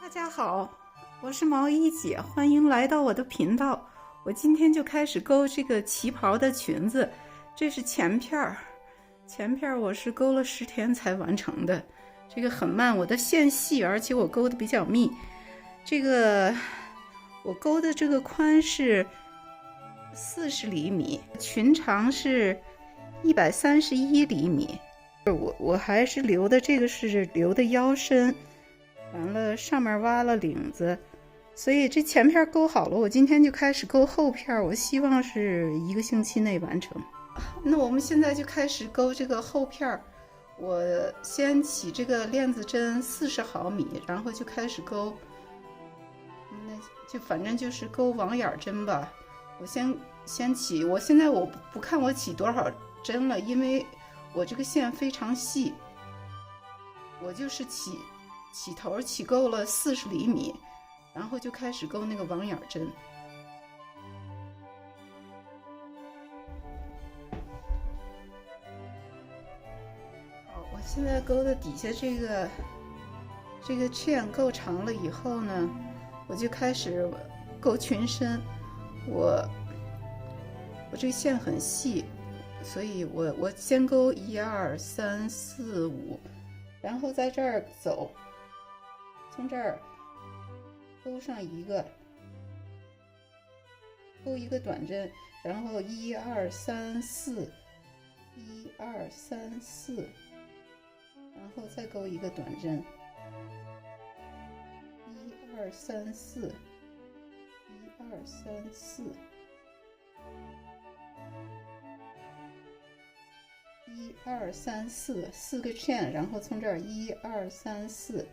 大家好，我是毛衣姐，欢迎来到我的频道。我今天就开始钩这个旗袍的裙子，这是前片儿，前片儿我是钩了10天才完成的，这个很慢，我的线细，而且我钩的比较密。这个我钩的这个宽是40厘米，裙长是131厘米。我还是留的这个是留的腰身。完了，上面挖了领子，所以这前片钩好了，我今天就开始钩后片，我希望是1个星期内完成。那我们现在就开始钩这个后片，我先起这个链子针40毫米，然后就开始钩，那就反正就是钩网眼针吧。我先起，我现在我不看我起多少针了，因为我这个线非常细，我就是起头起够了40厘米，然后就开始钩那个网眼针。好，我现在钩的底下这个chain够长了以后呢，我就开始钩裙身。我这个线很细，所以我先钩1、2、3、4、5，然后在这儿走。从这儿钩上钩一个短针，然后1、2、3、4，1、2、3、4，然后再钩一个短针，1、2、3、4，1、2、3、4，1、2、3、4，4个 chain，然后从这儿1、2、3、4。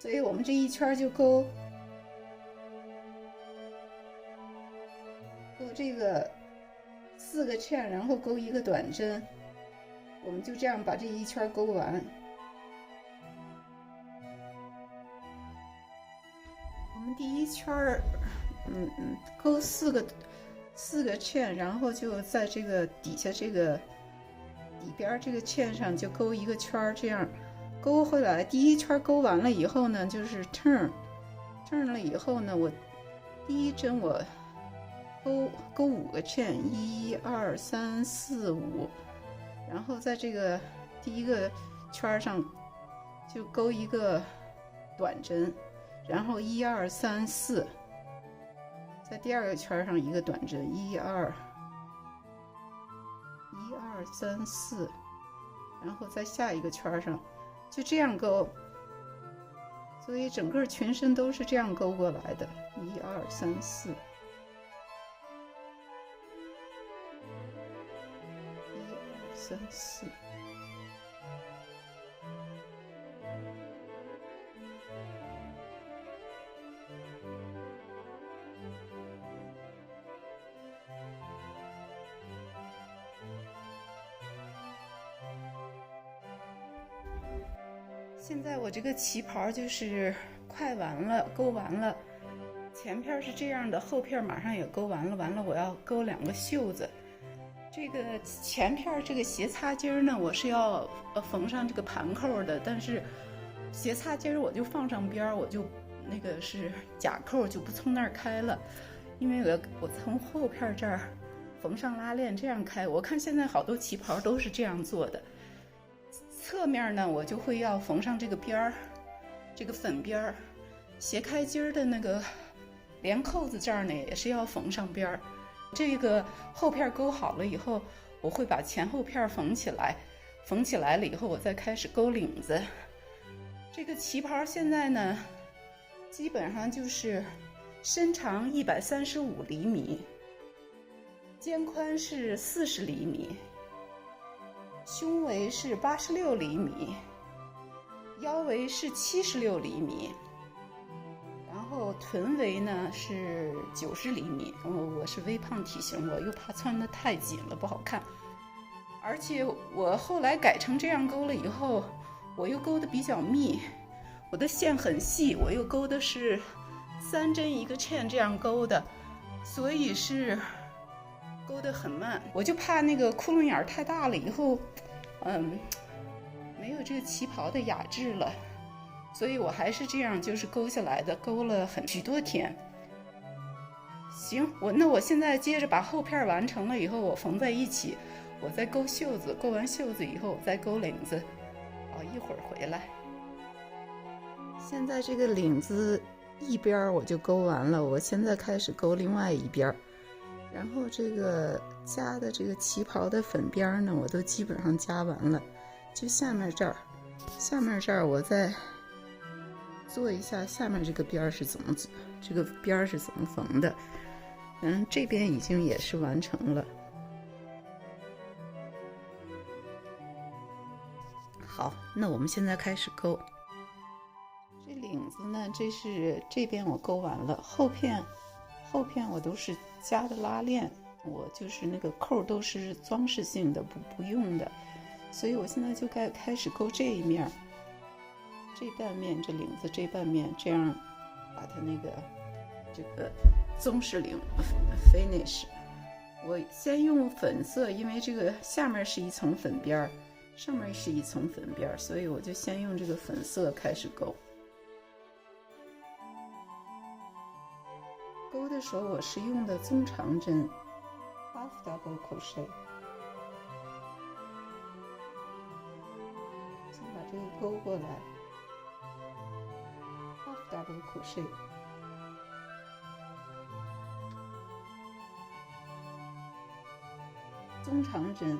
所以我们这一圈就钩这个4个 chain，然后钩一个短针，我们就这样把这一圈钩完。我们第一圈钩4个 chain，然后就在这个底下这个底边这个 chain 上就钩一个圈，这样钩回来。第一圈钩完了以后呢，就是 turn 了以后呢，我第一针我钩5个 chain，1、2、3、4、5，然后在这个第一个圈上就钩一个短针，然后1、2、3、4，在第二个圈上一个短针，1、2、3、4，然后在下一个圈上就这样钩。所以整个裙身都是这样钩过来的，1、2、3、4，1、2、3、4。现在我这个旗袍就是快完了，钩完了。前片是这样的，后片马上也钩完了。完了，我要钩2个袖子。这个前片这个斜擦襟呢，我是要缝上这个盘扣的，但是斜擦襟我就放上边，我就那个是假扣，就不从那儿开了，因为我从后片这儿缝上拉链这样开。我看现在好多旗袍都是这样做的。侧面呢，我就会要缝上这个边儿，这个粉边儿，斜开襟的那个连扣子这儿呢，也是要缝上边儿。这个后片钩好了以后，我会把前后片缝起来，缝起来了以后，我再开始钩领子。这个旗袍现在呢，基本上就是身长135厘米，肩宽是40厘米。胸围是86厘米，腰围是76厘米，然后臀围呢是90厘米。我是微胖体型，我又怕穿得太紧了不好看。而且我后来改成这样钩了以后，我又钩的比较密，我的线很细，我又钩的是3针1个 chain 这样钩的，所以是钩得很慢。我就怕那个窟窿眼太大了以后没有这个旗袍的雅致了，所以我还是这样就是勾下来的，勾了许多天。行，那我现在接着把后片完成了以后，我缝在一起，我再勾袖子，勾完袖子以后再勾领子。好，一会儿回来。现在这个领子一边我就勾完了，我现在开始勾另外一边，然后这个加的这个旗袍的粉边呢，我都基本上加完了，就下面这儿我再做一下下面这个边是怎么缝的。这边已经也是完成了。好，那我们现在开始勾。这领子呢，这边我勾完了，后片我都是加的拉链，我就是那个扣都是装饰性的，不用的，所以我现在就开始勾这一面，这半面，这领子这半面，这样把它这个棕饰领 finish。我先用粉色，因为这个下面是一层粉边，上面是一层粉边，所以我就先用这个粉色开始勾。勾的时候我是用的中长针 half double crochet， 先把这个勾过来 half double crochet， 中长针，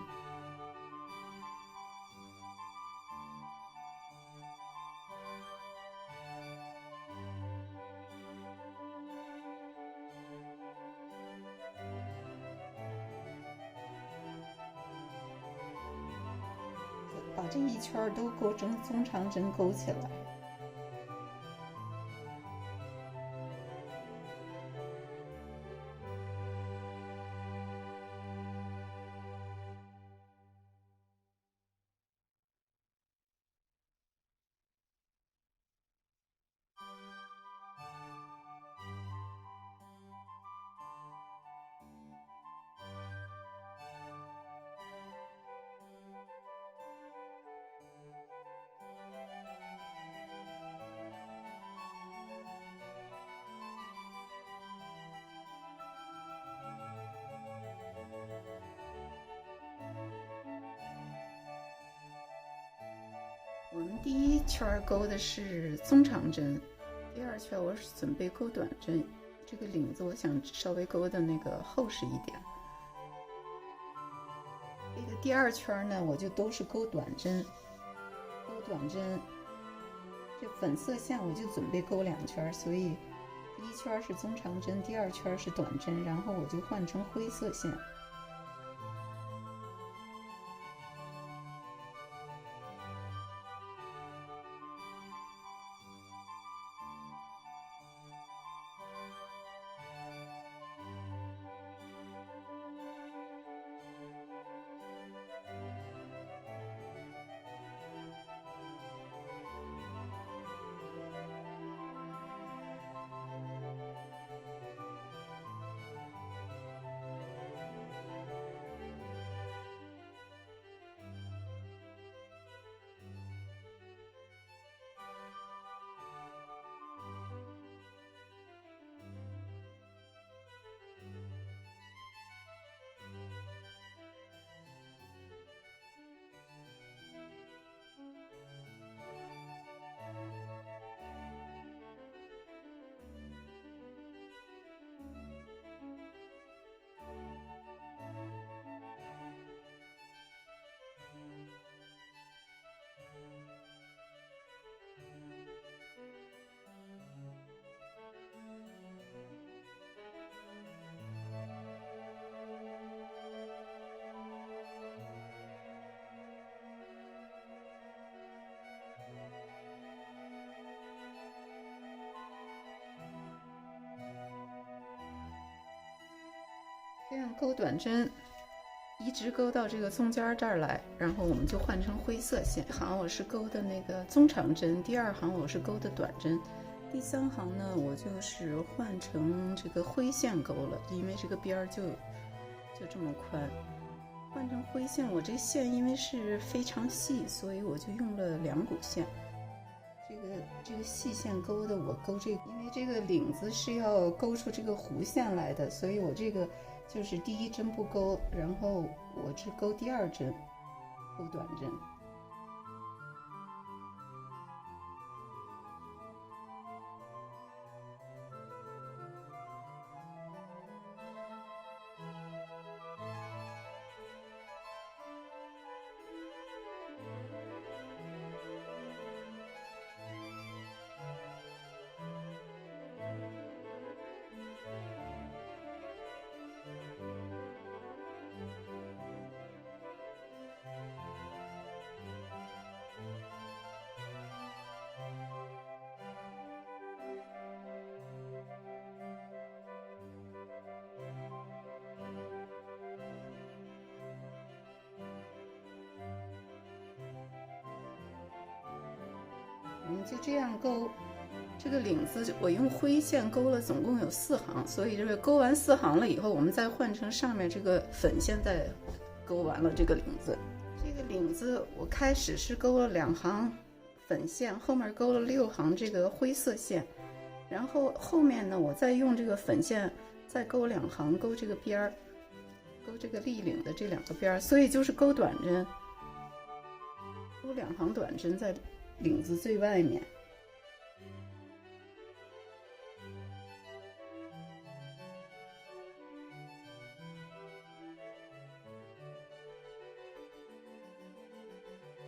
把这一圈都勾成中长针勾起来。我们第一圈勾的是中长针，第二圈我是准备勾短针，这个领子我想稍微勾的厚实一点。这个第二圈呢，我就都是勾短针，这粉色线我就准备勾2圈，所以第一圈是中长针，第二圈是短针，然后我就换成灰色线。这样勾短针，一直勾到这个中间这儿来，然后我们就换成灰色线。一行我是勾的中长针，第2行我是勾的短针，第3行呢我就是换成这个灰线勾了，因为这个边儿就这么宽。换成灰线，我这线因为是非常细，所以我就用了2股线。这个细线勾的，我勾这个，因为这个领子是要勾出这个弧线来的，所以我这个就是第1针不勾，然后我只勾第2针，勾短针。就这样勾，这个领子我用灰线勾了，总共有4行，所以这个勾完4行了以后，我们再换成上面这个粉线，再勾完了这个领子。这个领子我开始是勾了2行粉线，后面勾了6行这个灰色线，然后后面呢，我再用这个粉线再勾2行，勾这个边儿，勾这个立领的这2个边儿，所以就是勾短针，勾2行短针在领子最外面。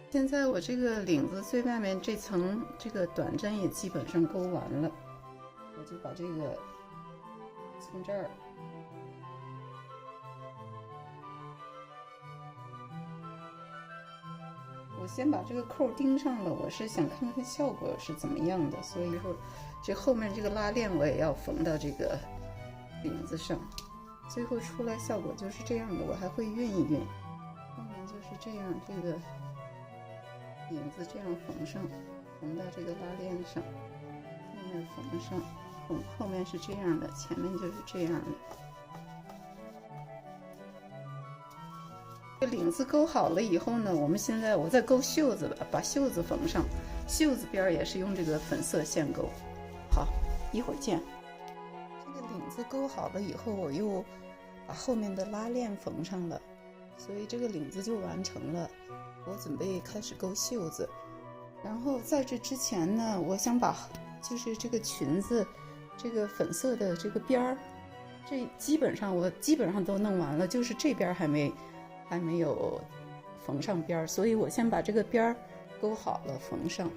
现在我这个领子最外面这层这个短针也基本上勾完了，我就把这个从这儿我先把这个扣钉上了，我是想看看效果是怎么样的，所以说这后面这个拉链我也要缝到这个领子上，最后出来效果就是这样的。我还会熨一熨，后面就是这样，这个领子这样缝上，缝到这个拉链上，后面缝上，后面是这样的，前面就是这样的。这领子勾好了以后呢，我再勾袖子吧，把袖子缝上，袖子边也是用这个粉色线勾。好，一会儿见。这个领子勾好了以后，我又把后面的拉链缝上了，所以这个领子就完成了。我准备开始勾袖子，然后在这之前呢，我想把就是这个裙子这个粉色的这个边儿，这我基本上都弄完了，就是这边还没有缝上边儿，所以我先把这个边儿勾好了缝上。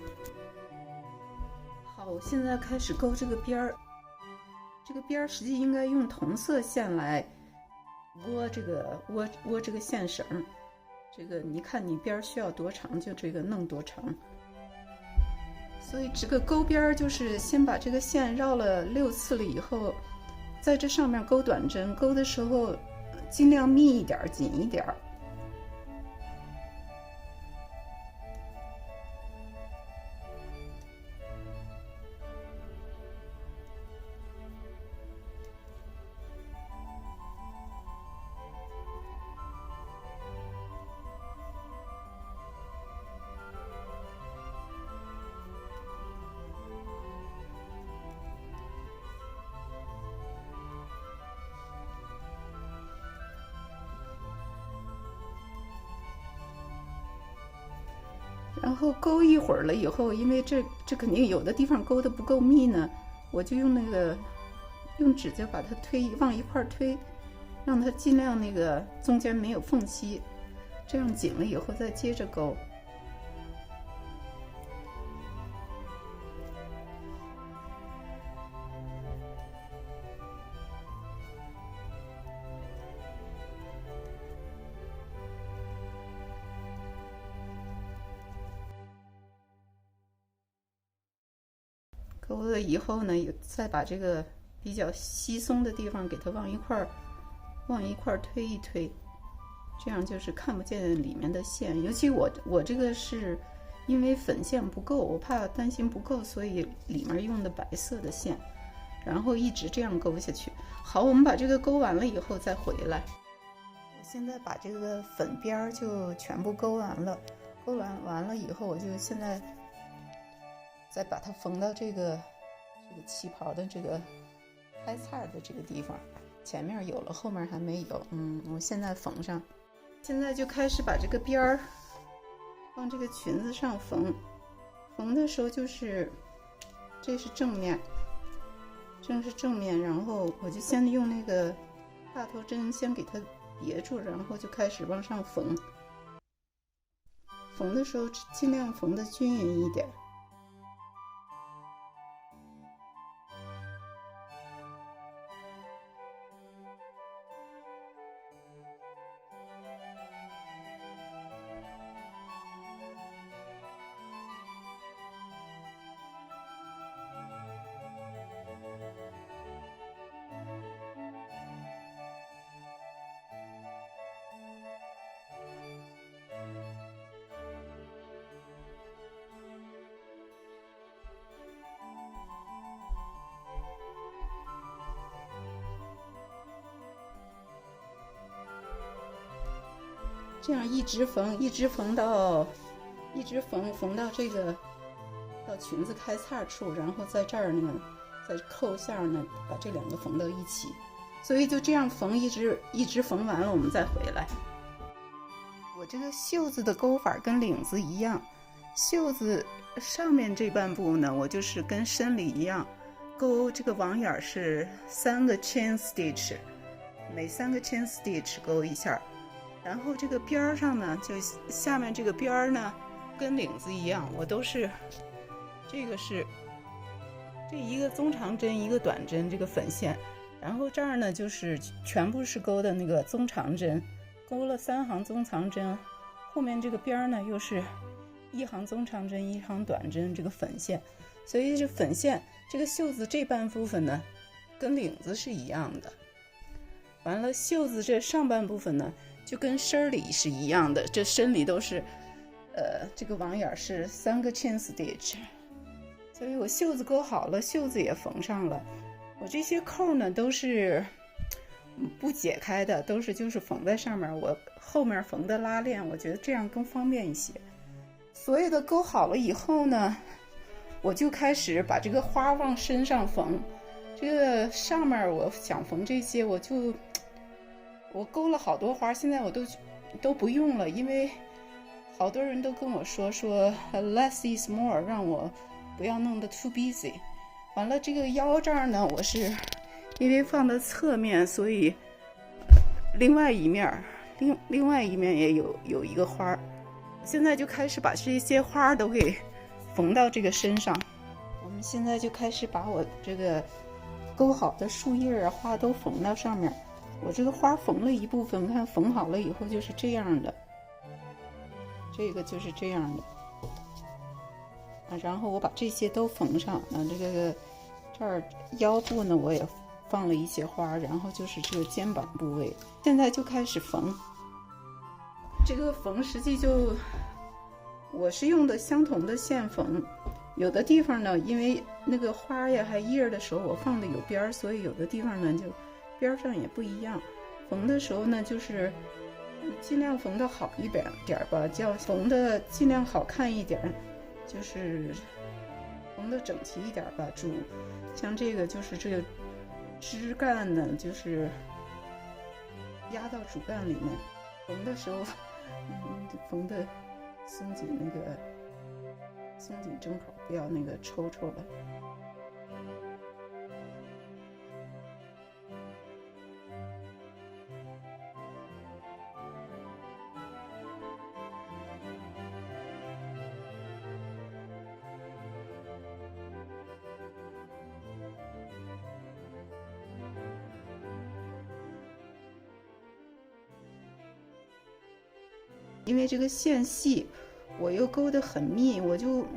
好，我现在开始勾这个边儿，这个边儿实际应该用同色线来窝这个线绳。这个你看你边需要多长，就这个弄多长。所以这个勾边就是先把这个线绕了6次了以后，在这上面勾短针，勾的时候尽量密一点，紧一点。然后勾一会儿了以后，因为这肯定有的地方勾的不够密呢，我就用指甲把它往一块推，让它尽量那个中间没有缝隙，这样紧了以后再接着勾。勾了以后呢，再把这个比较稀松的地方给它往一块推一推，这样就是看不见里面的线。尤其我这个是因为粉线不够，我怕担心不够，所以里面用的白色的线，然后一直这样勾下去。好，我们把这个勾完了以后再回来。我现在把这个粉边儿就全部勾完了，勾完了以后，我就现在再把它缝到这个旗袍的这个开叉的这个地方，前面有了，后面还没有。我现在缝上，现在就开始把这个边儿往这个裙子上缝。缝的时候就是这是正面，然后我就先用那个大头针先给它别住，然后就开始往上缝。缝的时候尽量缝得均匀一点。这样一直缝到这个到裙子开叉处，然后在这儿呢再扣线呢，把这两个缝到一起。所以就这样缝，一直缝完了，我们再回来。我这个袖子的勾法跟领子一样，袖子上面这半部呢，我就是跟深里一样，勾这个网眼是3个 chain stitch， 每3个 chain stitch 勾一下。然后这个边上呢，就下面这个边呢，跟领子一样，我都是这个是这一个中长针一个短针这个粉线，然后这儿呢就是全部是勾的那个中长针，勾了3行中长针，后面这个边呢又是1行中长针1行短针这个粉线，所以这粉线这个袖子这半部分呢跟领子是一样的。完了袖子这上半部分呢就跟身里是一样的，这身里都是这个网眼是3个 chain stitch， 所以我袖子勾好了，袖子也缝上了。我这些扣呢都是不解开的，都是就是缝在上面，我后面缝的拉链，我觉得这样更方便一些。所有的勾好了以后呢，我就开始把这个花往身上缝。这个上面我想缝这些，我勾了好多花，现在我都不用了，因为好多人都跟我说 less is more， 让我不要弄得 too busy。 完了这个腰这儿呢，我是因为放在侧面，所以另外一面也有一个花。现在就开始把这些花都给缝到这个身上。我们现在就开始把我这个勾好的树叶啊花都缝到上面。我这个花缝了一部分，看缝好了以后就是这样的，这个就是这样的然后我把这些都缝上这儿腰部呢我也放了一些花，然后就是这个肩膀部位。现在就开始缝。这个缝实际我是用的相同的线缝，有的地方呢因为那个花呀还叶的时候我放的有边，所以有的地方呢就边上也不一样。缝的时候呢就是尽量缝的好一点吧，叫缝的尽量好看一点，就是缝的整齐一点吧。像这个就是这个枝干呢就是压到主干里面，缝的时候缝的松紧，正好不要那个抽了。因为这个线细，我又勾得很密，我就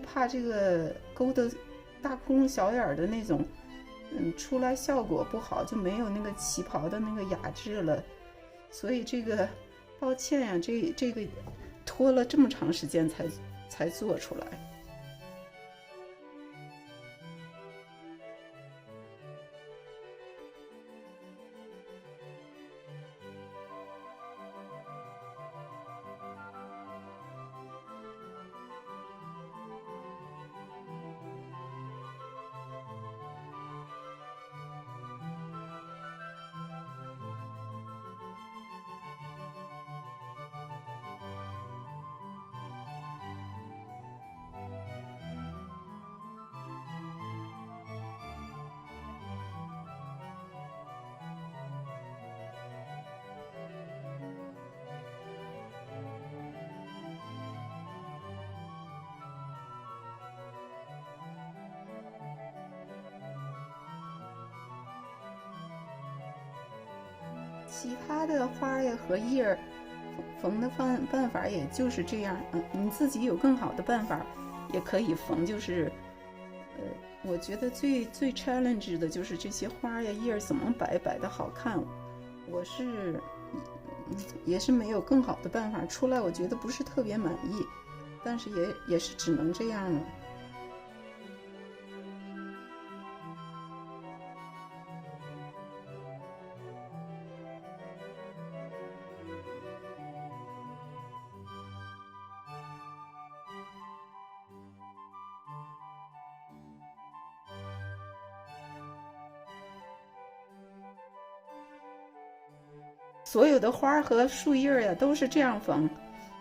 怕这个勾的大窟窿小眼的那种，出来效果不好，就没有那个旗袍的那个雅致了。所以这个抱歉呀，这个拖了这么长时间才做出来。其他的花呀和叶儿缝的办法也就是这样。你自己有更好的办法也可以缝，就是我觉得最 challenge 的就是这些花呀叶儿怎么摆的好看。我是也是没有更好的办法出来，我觉得不是特别满意，但是也是只能这样了。所有的花和树叶呀都是这样缝，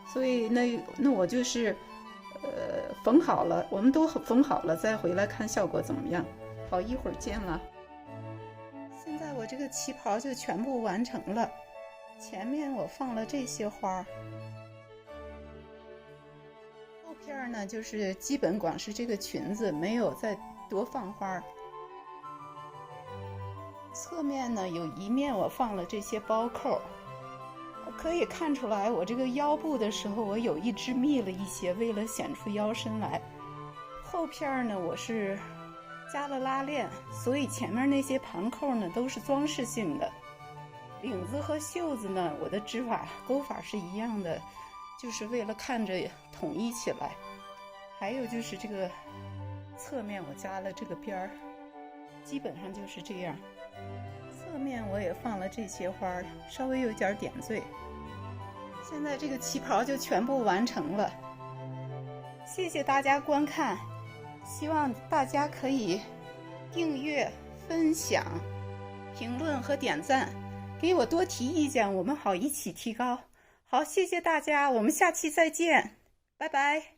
所以那我就是缝好了，我们都缝好了再回来看效果怎么样。好，一会儿见了。现在我这个旗袍就全部完成了，前面我放了这些花，后片呢就是基本光是这个裙子，没有再多放花。侧面呢有一面我放了这些包扣，可以看出来我这个腰部的时候我有一直密了一些，为了显出腰身来。后片呢我是加了拉链，所以前面那些盘扣呢都是装饰性的。领子和袖子呢我的织法钩法是一样的，就是为了看着统一起来。还有就是这个侧面我加了这个边儿，基本上就是这样。侧面我也放了这些花，稍微有点点缀。现在这个旗袍就全部完成了，谢谢大家观看，希望大家可以订阅、分享、评论和点赞，给我多提意见，我们好一起提高。好，谢谢大家，我们下期再见，拜拜。